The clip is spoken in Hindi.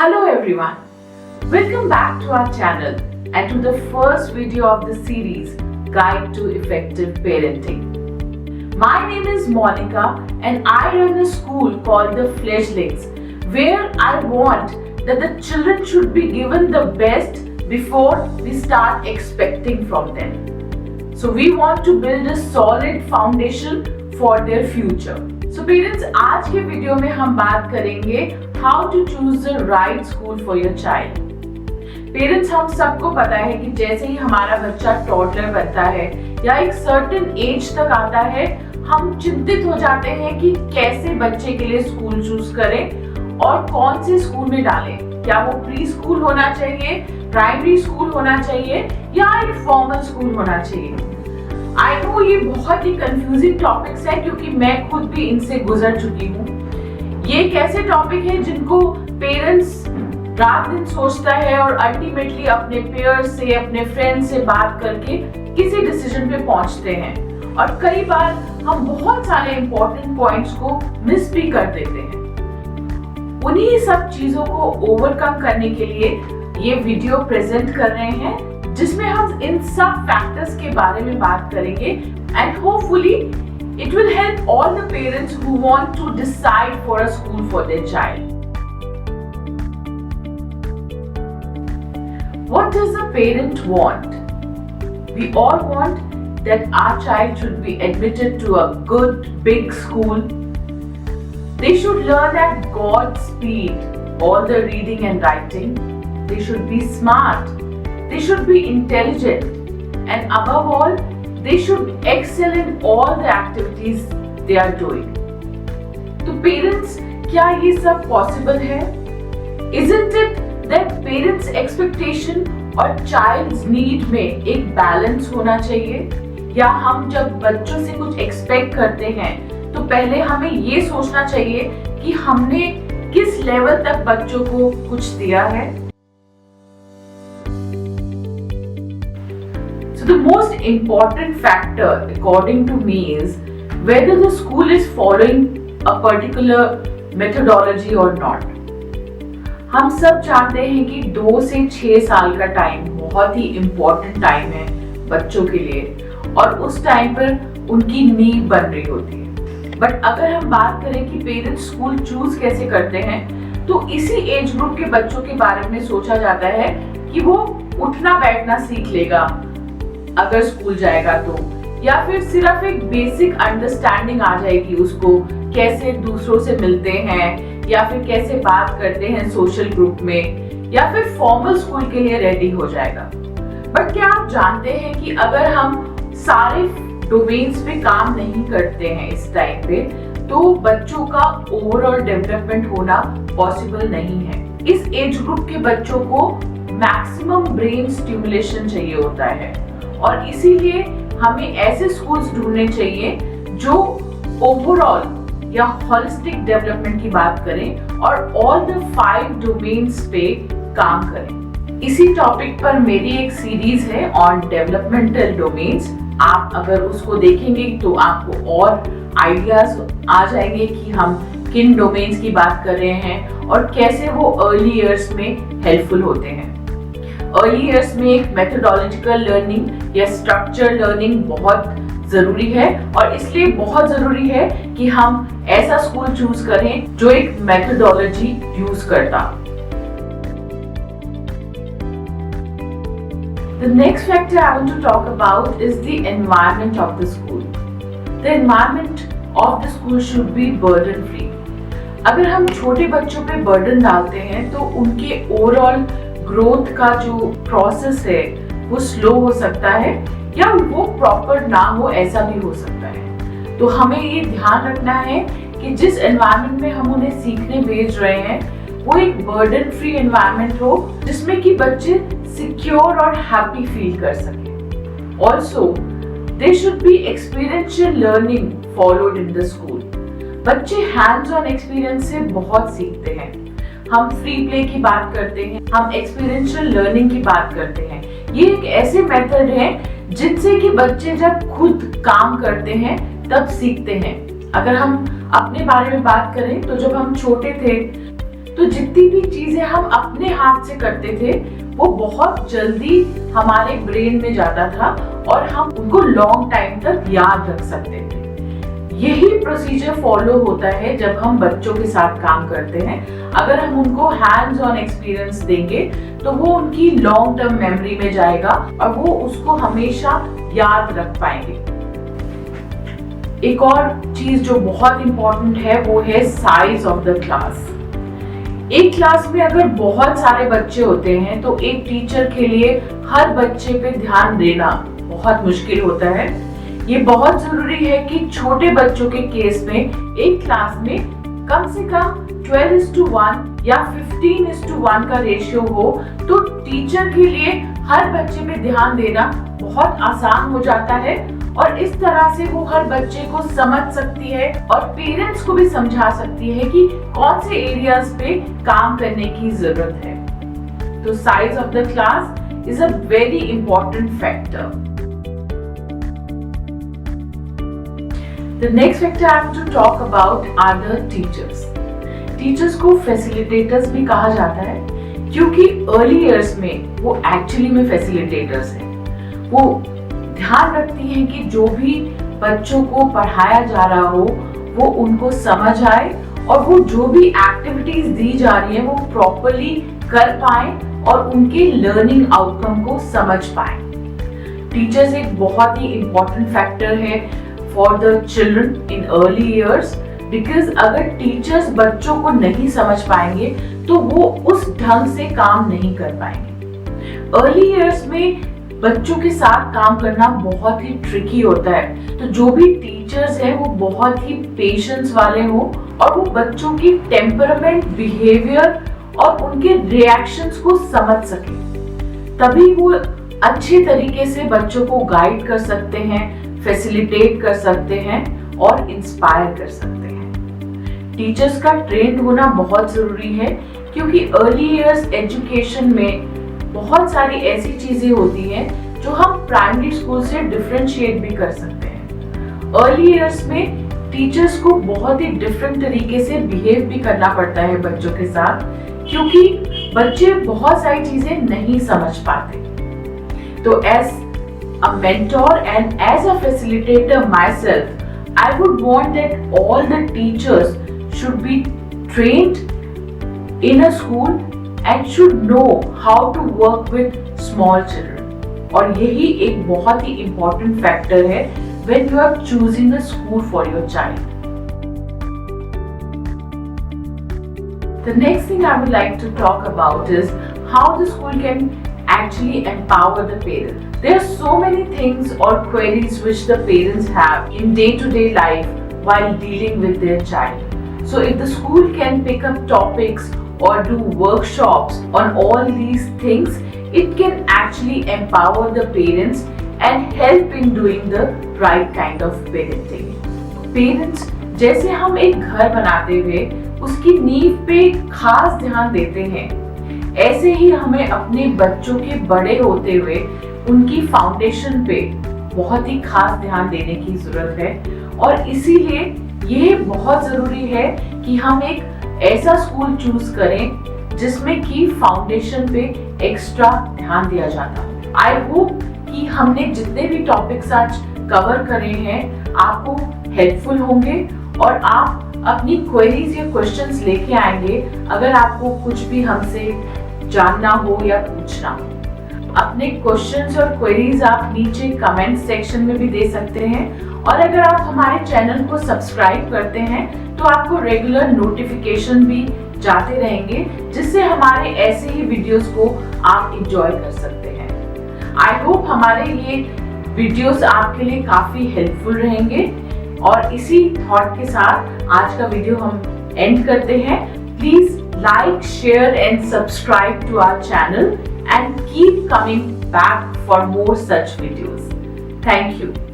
Hello everyone, welcome back to our channel and to the first video of the series Guide to Effective Parenting. My name is Monica and I run a school called the Fledglings where I want that the children should be given the best before we start expecting from them. So we want to build a solid foundation for their future. So parents, आज के वीडियो में हम बात करेंगे how to choose the right school for your child. Parents, हम सबको पता है कि जैसे ही हमारा बच्चा टॉडलर बनता है या एक सर्टेन एज तक आता है, हम चिंतित हो जाते हैं कि कैसे बच्चे के लिए स्कूल चूज करें और कौन से स्कूल में डालें. क्या वो प्री स्कूल होना चाहिए, प्राइमरी स्कूल होना चाहिए या एक फॉर्मल स्कूल होना चाहिए. आई नो ये बहुत ही कंफ्यूजिंग टॉपिक्स है क्योंकि मैं खुद भी इनसे गुजर चुकी हूँ. ये एक ऐसे टॉपिक है जिनको पेरेंट्स रात दिन सोचता है और अल्टीमेटली अपने पेयर्स से, अपने फ्रेंड से बात करके किसी डिसीजन पे पहुंचते हैं. और कई बार हम बहुत सारे इंपॉर्टेंट पॉइंट्स को मिस भी कर देते हैं. उन्हीं सब चीजों को ओवरकम करने के लिए ये वीडियो प्रेजेंट कर रहे हैं जिसमें हम इन सब फैक्टर्स के बारे में बात करेंगे and hopefully it will help all the parents who want to decide for a school for their child. What does a parent want? We all want that our child should be admitted to a good big school. They should learn at God's speed all the reading and writing. They should be smart. They should be intelligent. And above all, they should excel in all the activities they are doing. तो parents, क्या ये सब possible है? Isn't it that parents' expectation और child's need में एक balance होना चाहिए? या हम जब बच्चों से कुछ expect करते हैं तो पहले हमें ये सोचना चाहिए कि हमने किस लेवल तक बच्चों को कुछ दिया है. So the most important factor according to me is whether the school is following a particular methodology or not. हम सब जानते हैं कि 2 से 6 साल का टाइम बहुत ही important टाइम है बच्चों के लिए और उस टाइम पर उनकी नींव बन रही होती है. बट अगर हम बात करें कि पेरेंट्स स्कूल चूज कैसे करते हैं तो इसी एज ग्रुप के बच्चों के बारे में सोचा जाता है कि वो उठना बैठना सीख लेगा अगर स्कूल जाएगा तो, या फिर सिर्फ एक बेसिक अंडरस्टैंडिंग आ जाएगी उसको कैसे दूसरों से मिलते हैं या फिर कैसे बात करते हैं सोशल ग्रुप में, या फिर फॉर्मल स्कूल के लिए रेडी हो जाएगा. बट क्या आप जानते हैं कि अगर हम सारे डोमेन्स पे काम नहीं करते हैं इस टाइम पे तो बच्चों का ओवरऑल डेवलपमेंट होना पॉसिबल नहीं है. इस एज ग्रुप के बच्चों को मैक्सिमम ब्रेन स्टिमुलेशन चाहिए होता है और इसीलिए हमें ऐसे स्कूल्स ढूंढने चाहिए जो ओवरऑल या होलिस्टिक डेवलपमेंट की बात करें और ऑल द 5 डोमेन्स पे काम करें. इसी टॉपिक पर मेरी एक सीरीज है ऑन डेवलपमेंटल डोमेन्स. आप अगर उसको देखेंगे तो आपको और आइडियाज आ जाएंगे कि हम किन डोमेन्स की बात कर रहे हैं और कैसे वो अर्ली ईयर्स में हेल्पफुल होते हैं. अर्ली ईयर्स में एक मेथोडोलॉजिकल लर्निंग या स्ट्रक्चर लर्निंग बहुत जरूरी है और इसलिए बहुत जरूरी है कि हम ऐसा स्कूल चूज करें जो एक मेथोडोलॉजी यूज करता. The next factor I want to talk about is the environment of the school. The environment of the school should be burden free. अगर हम छोटे बच्चों पे बर्डन डालते हैं तो उनके ओवरऑल ग्रोथ का जो प्रोसेस है वो स्लो हो सकता है या वो प्रॉपर ना हो, ऐसा भी हो सकता है. तो हमें ये ध्यान रखना है कि जिस एनवायरनमेंट में हम उन्हें सीखने भेज रहे हैं वो एक बर्डन फ्री एनवायरनमेंट हो जिसमें कि बच्चे सिक्योर और हैप्पी फील कर सकें. Also there should be experiential learning followed in the school. बच्चे हैंड्स ऑन एक्सपीरियंस से बहुत सीखते हैं. हम फ्री प्ले की बात करते हैं, हम एक्सपीरियंशियल लर्निंग की बात करते हैं. ये एक ऐसे मेथड है जिनसे कि बच्चे जब खुद काम करते हैं तब सीखते हैं. अगर हम अपने बारे में बात करें तो जब हम छोटे थे तो जितनी भी चीजें हम अपने हाथ से करते थे वो बहुत जल्दी हमारे ब्रेन में जाता था और हम उनको लॉन्ग टाइम तक याद रख सकते थे। यही प्रोसीजर फॉलो होता है जब हम बच्चों के साथ काम करते हैं। अगर हम उनको हैंड्स ऑन एक्सपीरियंस देंगे तो वो उनकी लॉन्ग टर्म मेमोरी में जाएगा और वो उसको हमेशा याद रख पाएंगे। एक और चीज जो बहुत इंपॉर्टेंट है वो है साइज ऑफ द क्लास। एक क्लास में अगर बहुत सारे बच्चे होते हैं तो एक टीचर के लिए हर बच्चे पे ध्यान देना बहुत मुश्किल होता है। ये बहुत जरूरी है कि छोटे बच्चों के केस में एक क्लास में कम से कम 12:1 या 15:1 का रेशियो हो, तो टीचर के लिए हर बच्चे पे ध्यान देना बहुत आसान हो जाता है और इस तरह से वो हर बच्चे को समझ सकती है और पेरेंट्स को भी समझा सकती है कि कौन से एरियाज पे काम करने की जरूरत है। तो size of the class is a very important factor. The next factor I have to talk about are the teachers. Teachers को facilitators भी कहा जाता है क्योंकि early years में वो actually में facilitators हैं। वो ध्यान रखती हैं कि जो भी बच्चों को पढ़ाया जा रहा हो वो उनको समझ आए और वो जो भी एक्टिविटीज दी जा रही है वो प्रॉपरली कर पाए और उनके लर्निंग आउटकम को समझ पाए। टीचर्स एक बहुत ही इम्पोर्टेंट फैक्टर है for the children in early years, because अगर टीचर्स बच्चों को नहीं समझ पाएंगे तो वो उस ढंग से काम नहीं कर पाएंगे। अर्ली ईयर्स में बच्चों के साथ काम करना बहुत ही ट्रिकी होता है, तो जो भी टीचर्स हैं वो बहुत ही पेशेंस वाले हों और वो बच्चों की टेम्परामेंट, बिहेवियर और उनके रिएक्शंस को समझ सके, तभी वो अच्छे तरीके से बच्चों को गाइड कर सकते हैं, फैसिलिटेट कर सकते हैं और इंस्पायर कर सकते हैं। टीचर्स का ट्रेन होना बहुत जरूरी है क्योंकि अर्ली इयर्स एजुकेशन में बहुत सारी ऐसी चीजें होती हैं जो हम प्राइमरी स्कूल से डिफरेंशिएट भी कर सकते हैं। अर्ली इयर्स में टीचर्स को बहुत ही डिफरेंट तरीके से बिहेव भी करना पड़ता है बच्चों के साथ, क्योंकि बच्चे बहुत सारी चीजें नहीं समझ पाते। तो as a mentor and as a facilitator myself, I would want that all the teachers should be trained in a school and should know how to work with small children. और यही एक बहुत ही important factor है when you are choosing a school for your child. The next thing I would like to talk about is how the school can actually empower the parents. There are so many things or queries which the parents have in day-to-day life while dealing with their child. So if the school can pick up topics or do workshops on all these things, it can actually empower the parents and help in doing the right kind of parenting. Parents, जैसे हम एक घर बनाते हुए उसकी नींव पे खास ध्यान देते हैं, ऐसे ही हमें अपने बच्चों के बड़े होते हुए उनकी फाउंडेशन पे बहुत ही खास ध्यान देने की जरूरत है। और इसीलिए ये बहुत जरूरी है कि हम एक ऐसा स्कूल चूज करें जिसमें कि फाउंडेशन पे एक्स्ट्रा ध्यान दिया जाता हो। आई होप कि हमने जितने भी टॉपिक्स आज कवर करे हैं आपको हेल्पफुल होंगे और आप अपनी क्वेरीज या क्वेश्चंस लेके आएंगे अगर आपको कुछ भी हमसे जानना हो या पूछना हो। अपने क्वेश्चंस और क्वेरीज आप नीचे कमेंट सेक्शन में भी दे सकते हैं और अगर आप हमारे चैनल को सब्सक्राइब करते हैं तो आपको रेगुलर नोटिफिकेशन भी जाते रहेंगे, जिससे हमारे ऐसे ही वीडियोस को आप एंजॉय कर सकते हैं। आई होप हमारे ये वीडियोस आपके लिए काफी हेल्पफुल रहेंगे और इसी थॉट के साथ आज का वीडियो हम एंड करते हैं। Please like, share and subscribe to our channel and keep coming back for more such videos. Thank you.